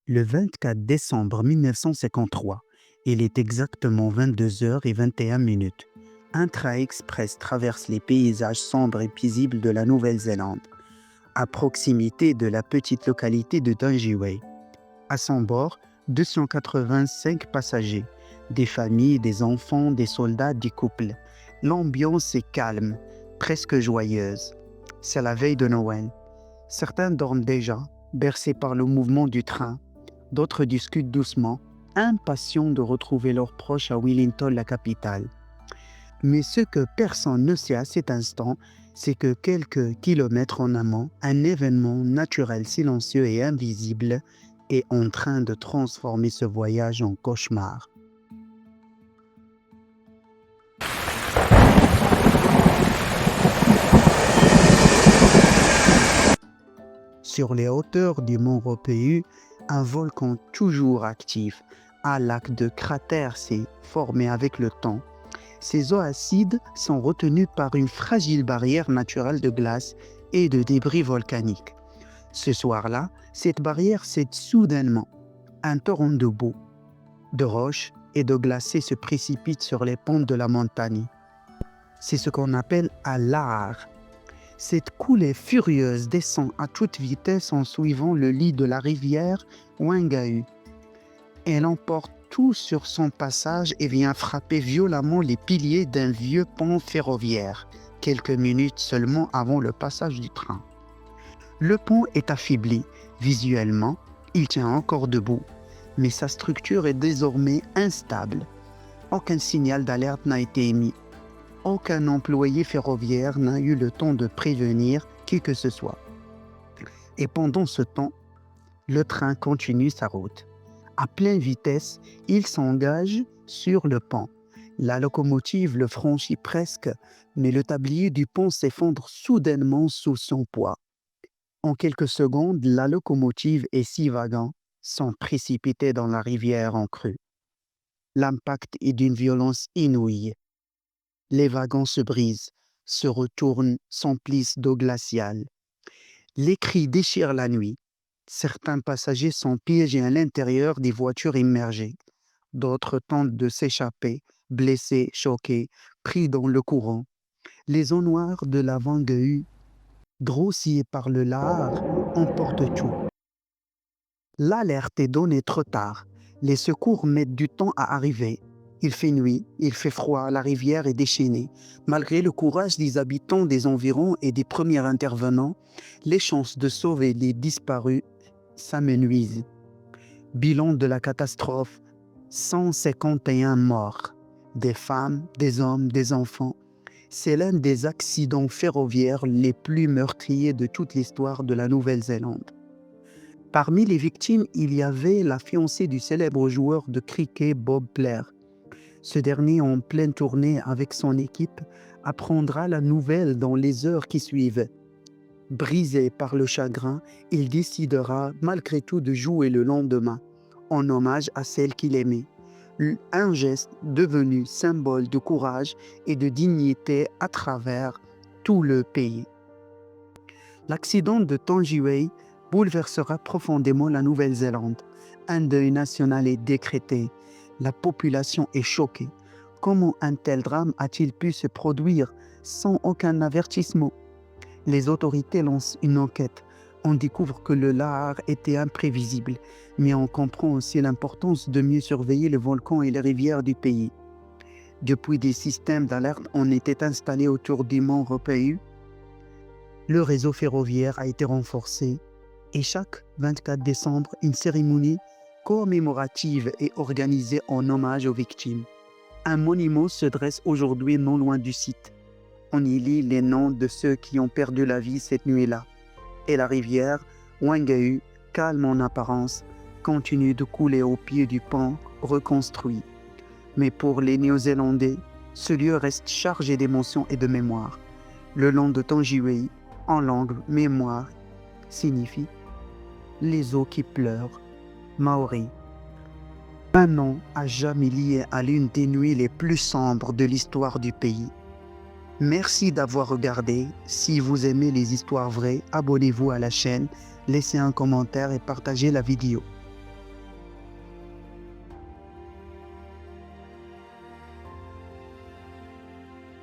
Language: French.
Le 24 décembre 1953, il est exactement 22h21. Un train express traverse les paysages sombres et paisibles de la Nouvelle-Zélande, à proximité de la petite localité de Tangiway. À son bord, 285 passagers, des familles, des enfants, des soldats, des couples. L'ambiance est calme, presque joyeuse. C'est la veille de Noël. Certains dorment déjà, bercés par le mouvement du train. D'autres discutent doucement, impatients de retrouver leurs proches à Wellington, la capitale. Mais ce que personne ne sait à cet instant, c'est que quelques kilomètres en amont, un événement naturel silencieux et invisible est en train de transformer ce voyage en cauchemar. Sur les hauteurs du mont Ropehu, un volcan toujours actif, un lac de cratères s'est formé avec le temps. Ces eaux acides sont retenues par une fragile barrière naturelle de glace et de débris volcaniques. Ce soir-là, cette barrière cède soudainement. Un torrent de boue, de roches et de glacés se précipite sur les pentes de la montagne. C'est ce qu'on appelle un lahar. Cette coulée furieuse descend à toute vitesse en suivant le lit de la rivière Wangahu. Elle emporte tout sur son passage et vient frapper violemment les piliers d'un vieux pont ferroviaire, quelques minutes seulement avant le passage du train. Le pont est affaibli. Visuellement, il tient encore debout, mais sa structure est désormais instable. Aucun signal d'alerte n'a été émis. Aucun employé ferroviaire n'a eu le temps de prévenir qui que ce soit. Et pendant ce temps, le train continue sa route. À pleine vitesse, il s'engage sur le pont. La locomotive le franchit presque, mais le tablier du pont s'effondre soudainement sous son poids. En quelques secondes, la locomotive et 6 wagons sont précipités dans la rivière en crue. L'impact est d'une violence inouïe. Les wagons se brisent, se retournent, s'emplissent d'eau glaciale. Les cris déchirent la nuit. Certains passagers sont piégés à l'intérieur des voitures immergées. D'autres tentent de s'échapper, blessés, choqués, pris dans le courant. Les eaux noires de la Wangahu, grossies par le lahar, emportent tout. L'alerte est donnée trop tard. Les secours mettent du temps à arriver. Il fait nuit, il fait froid, la rivière est déchaînée. Malgré le courage des habitants des environs et des premiers intervenants, les chances de sauver les disparus s'amenuisent. Bilan de la catastrophe, 151 morts. Des femmes, des hommes, des enfants. C'est l'un des accidents ferroviaires les plus meurtriers de toute l'histoire de la Nouvelle-Zélande. Parmi les victimes, il y avait la fiancée du célèbre joueur de cricket Bob Blair. Ce dernier, en pleine tournée avec son équipe, apprendra la nouvelle dans les heures qui suivent. Brisé par le chagrin, il décidera malgré tout de jouer le lendemain, en hommage à celle qu'il aimait. Un geste devenu symbole de courage et de dignité à travers tout le pays. L'accident de Tangiway bouleversera profondément la Nouvelle-Zélande. Un deuil national est décrété. La population est choquée. Comment un tel drame a-t-il pu se produire sans aucun avertissement? Les autorités lancent une enquête. On découvre que le lahar était imprévisible, mais on comprend aussi l'importance de mieux surveiller les volcans et les rivières du pays. Depuis, des systèmes d'alerte ont été installés autour du mont Ropehu. Le réseau ferroviaire a été renforcé et chaque 24 décembre, une cérémonie commémorative est organisée en hommage aux victimes. Un monument se dresse aujourd'hui non loin du site. On y lit les noms de ceux qui ont perdu la vie cette nuit-là. Et la rivière Wangahu, calme en apparence, continue de couler au pied du pont reconstruit. Mais pour les Néo-Zélandais, ce lieu reste chargé d'émotions et de mémoire. Le nom de Tangiway, en langue mémoire, signifie les eaux qui pleurent, maori. Un nom à jamais lié à l'une des nuits les plus sombres de l'histoire du pays. Merci d'avoir regardé. Si vous aimez les histoires vraies, abonnez-vous à la chaîne, laissez un commentaire et partagez la vidéo.